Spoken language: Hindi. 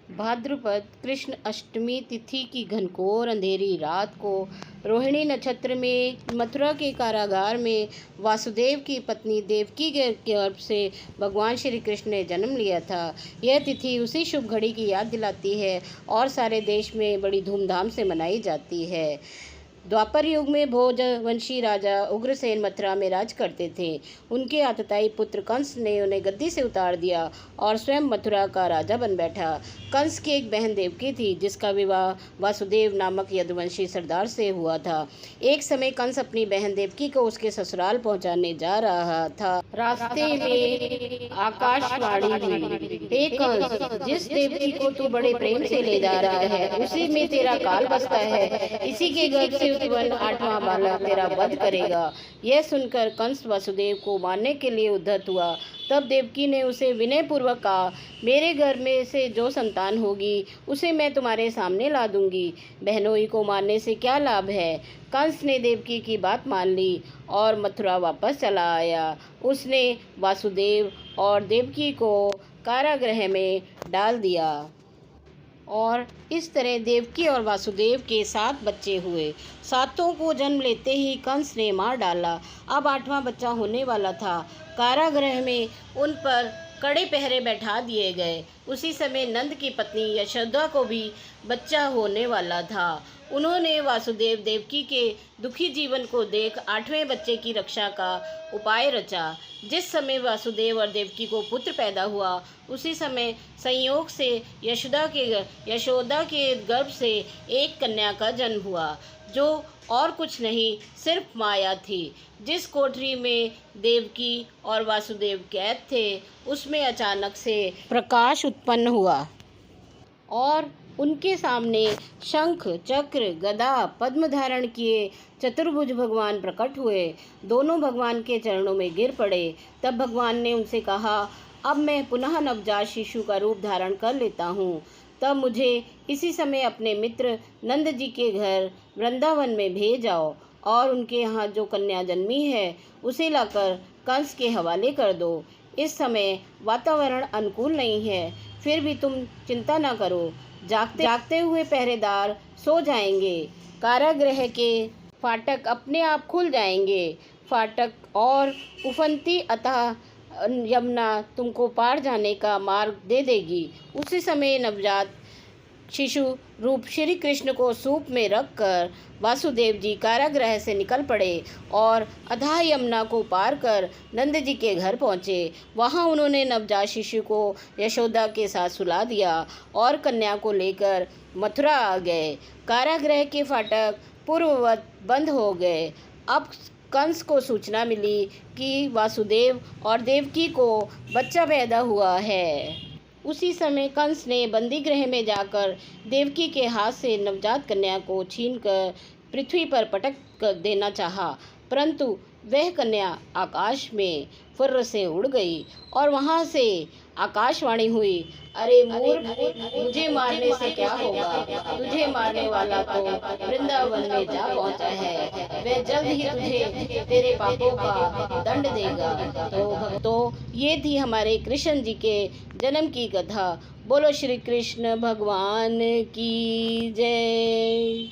भाद्रपद कृष्ण अष्टमी तिथि की घनघोर अंधेरी रात को रोहिणी नक्षत्र में मथुरा के कारागार में वासुदेव की पत्नी देवकी के गर्भ से भगवान श्री कृष्ण ने जन्म लिया था। यह तिथि उसी शुभ घड़ी की याद दिलाती है और सारे देश में बड़ी धूमधाम से मनाई जाती है। द्वापर युग में भोजवंशी राजा उग्रसेन मथुरा में राज करते थे। उनके आतताई पुत्र कंस ने उन्हें गद्दी से उतार दिया और स्वयं मथुरा का राजा बन बैठा। कंस की एक बहन देवकी थी जिसका विवाह वासुदेव नामक यदुवंशी सरदार से हुआ था। एक समय कंस अपनी बहन देवकी को उसके ससुराल पहुंचाने जा रहा था। रास्ते में आकाशवाणी हुई, हे कंस, जिस देवकी को तू बड़े प्रेम से ले जा रहा है उसी में तेरा काल बसता है। इसी के गर्भ से उत्पन्न 8वां बालक तेरा वध करेगा। यह सुनकर कंस वासुदेव को मारने के लिए उद्यत हुआ। तब देवकी ने उसे विनय पूर्वक कहा, मेरे घर में से जो संतान होगी उसे मैं तुम्हारे सामने ला दूंगी। बहनोई को मारने से क्या लाभ है। कंस ने देवकी की बात मान ली और मथुरा वापस चला आया। उसने वासुदेव और देवकी को कारागृह में डाल दिया और इस तरह देवकी और वासुदेव के 7 बच्चे हुए। 7 को जन्म लेते ही कंस ने मार डाला। अब 8वां बच्चा होने वाला था। कारागृह में उन पर कड़े पहरे बैठा दिए गए। उसी समय नंद की पत्नी यशोदा को भी बच्चा होने वाला था। उन्होंने वासुदेव देवकी के दुखी जीवन को देख 8वें बच्चे की रक्षा का उपाय रचा। जिस समय वासुदेव और देवकी को पुत्र पैदा हुआ उसी समय संयोग से यशोदा के गर्भ से एक कन्या का जन्म हुआ, जो और कुछ नहीं सिर्फ माया थी। जिस कोठरी में देवकी और वासुदेव कैद थे उसमें अचानक से प्रकाश उत्पन्न हुआ और उनके सामने शंख चक्र गदा पद्म धारण किए चतुर्भुज भगवान प्रकट हुए। दोनों भगवान के चरणों में गिर पड़े। तब भगवान ने उनसे कहा, अब मैं पुनः नवजात शिशु का रूप धारण कर लेता हूँ। तब मुझे इसी समय अपने मित्र नंद जी के घर वृंदावन में भेज जाओ और उनके यहाँ जो कन्या जन्मी है उसे लाकर कंस के हवाले कर दो। इस समय वातावरण अनुकूल नहीं है, फिर भी तुम चिंता न करो। जागते हुए पहरेदार सो जाएंगे। कारागृह के फाटक अपने आप खुल जाएंगे। फाटक और उफनती अतः यमुना तुमको पार जाने का मार्ग दे देगी। उसी समय नवजात शिशु रूप श्री कृष्ण को सूप में रखकर वासुदेव जी कारागृह से निकल पड़े और अथाह यमुना को पार कर नंद जी के घर पहुँचे। वहाँ उन्होंने नवजात शिशु को यशोदा के साथ सुला दिया और कन्या को लेकर मथुरा आ गए। कारागृह के फाटक पूर्ववत बंद हो गए। अब कंस को सूचना मिली कि वासुदेव और देवकी को बच्चा पैदा हुआ है। उसी समय कंस ने बंदी गृह में जाकर देवकी के हाथ से नवजात कन्या को छीनकर पृथ्वी पर पटक कर देना चाहा, परंतु वह कन्या आकाश में फुर्र से उड़ गई और वहाँ से आकाशवाणी हुई, अरे मूर्ख, मुझे मारने से क्या होगा। तुझे मारने वाला तो वृंदावन में जा पहुँचा है। वह जल्द ही तुझे तेरे पापों का दंड देगा। तो भक्तों, ये थी हमारे कृष्ण जी के जन्म की कथा। बोलो श्री कृष्ण भगवान की जय।